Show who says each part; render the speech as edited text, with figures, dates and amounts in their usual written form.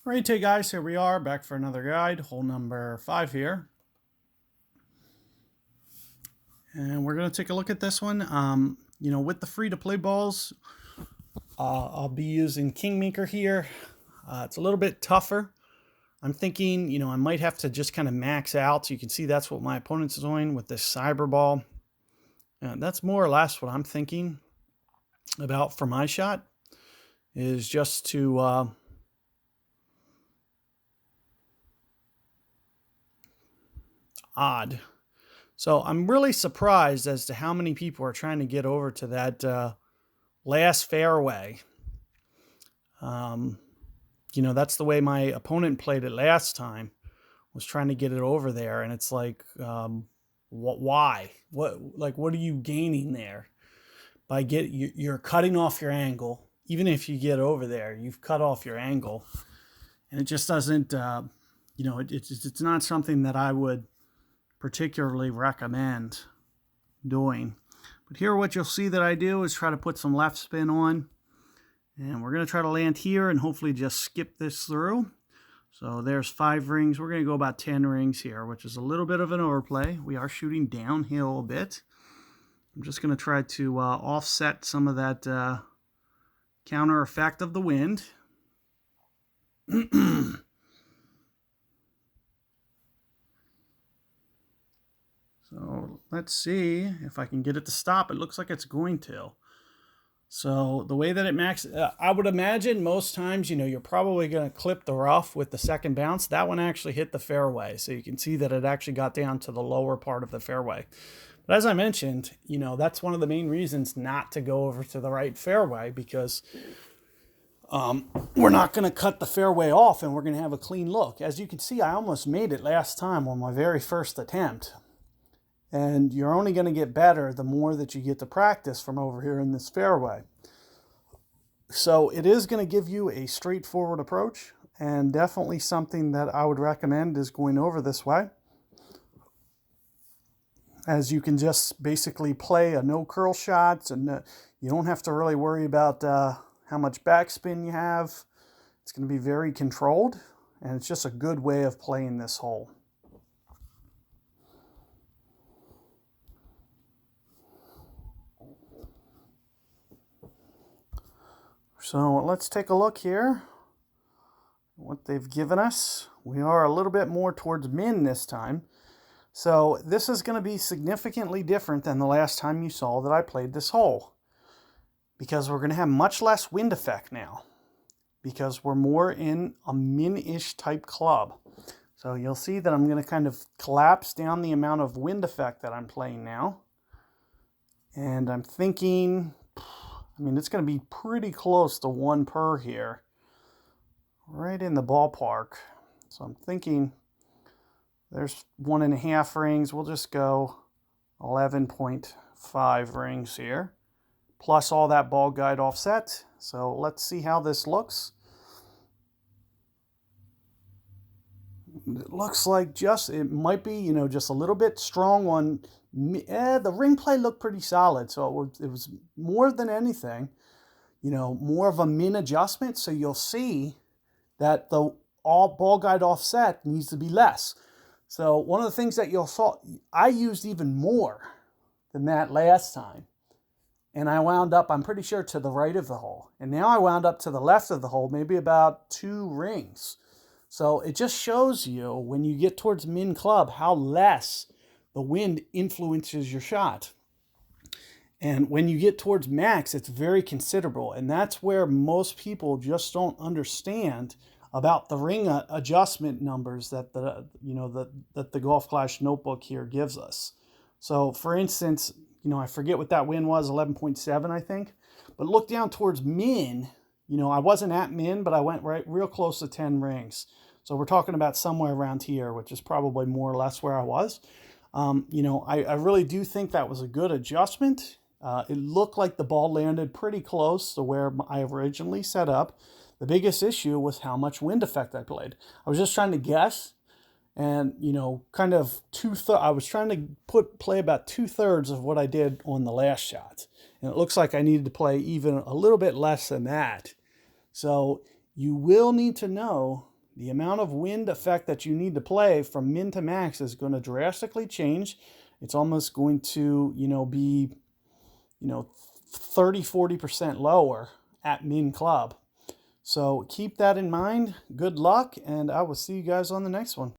Speaker 1: Alright, hey guys, here we are back for another guide, hole number 5 here. And we're going to take a look at this one. With the free-to-play balls, I'll be using Kingmaker here. It's a little bit tougher. I'm thinking, I might have to just kind of max out. So you can see that's what my opponent's doing with this Cyber Ball. And that's more or less what I'm thinking about for my shot, is just to odd. So I'm really surprised as to how many people are trying to get over to that last fairway. That's the way my opponent played it last time, was trying to get it over there. And it's like, why? What are you gaining there? You're cutting off your angle. Even if you get over there, you've cut off your angle. And it just doesn't, it's not something that I would particularly recommend doing. But here what you'll see that I do is try to put some left spin on, and we're going to try to land here and hopefully just skip this through. So there's 5 rings. We're going to go about 10 rings here, which is a little bit of an overplay. We are shooting downhill a bit. I'm just going to try to offset some of that counter effect of the wind. So let's see if I can get it to stop. It looks like it's going to. So the way that it maxes, I would imagine most times, you're probably going to clip the rough with the second bounce. That one actually hit the fairway. So you can see that it actually got down to the lower part of the fairway. But as I mentioned, that's one of the main reasons not to go over to the right fairway, because we're not going to cut the fairway off and we're going to have a clean look. As you can see, I almost made it last time on my very first attempt. And you're only going to get better the more that you get to practice from over here in this fairway. So it is going to give you a straightforward approach, and definitely something that I would recommend is going over this way, as you can just basically play a no curl shots, and you don't have to really worry about how much backspin you have. It's going to be very controlled, and it's just a good way of playing this hole. So let's take a look here what they've given us. We are a little bit more towards min this time. So this is going to be significantly different than the last time you saw that I played this hole, because we're going to have much less wind effect now, because we're more in a min-ish type club. So you'll see that I'm going to kind of collapse down the amount of wind effect that I'm playing now. And I'm thinking, it's going to be pretty close to 1 per here, right in the ballpark. So I'm thinking there's 1.5 rings. We'll just go 11.5 rings here, plus all that ball guide offset. So let's see how this looks. It looks like it might be, just a little bit strong on. The ring play looked pretty solid, so it was more than anything, more of a min adjustment. So you'll see that the all ball guide offset needs to be less. So one of the things that you'll saw, I used even more than that last time, and I wound up, I'm pretty sure, to the right of the hole, and now I wound up to the left of the hole, maybe about 2 rings. So it just shows you, when you get towards min club, how less the wind influences your shot. And when you get towards max, it's very considerable. And that's where most people just don't understand about the ring adjustment numbers that the Golf Clash notebook here gives us. So for instance, I forget what that wind was, 11.7, I think. But look down towards min. I wasn't at min, but I went real close to 10 rings. So we're talking about somewhere around here, which is probably more or less where I was. I really do think that was a good adjustment. It looked like the ball landed pretty close to where I originally set up. The biggest issue was how much wind effect I played. I was just trying to guess, and I was trying to play about 2/3 of what I did on the last shot, and it looks like I needed to play even a little bit less than that. So you will need to know The amount of wind effect that you need to play from min to max is going to drastically change. It's almost going to, be, 30-40% lower at min club. So keep that in mind. Good luck, and I will see you guys on the next one.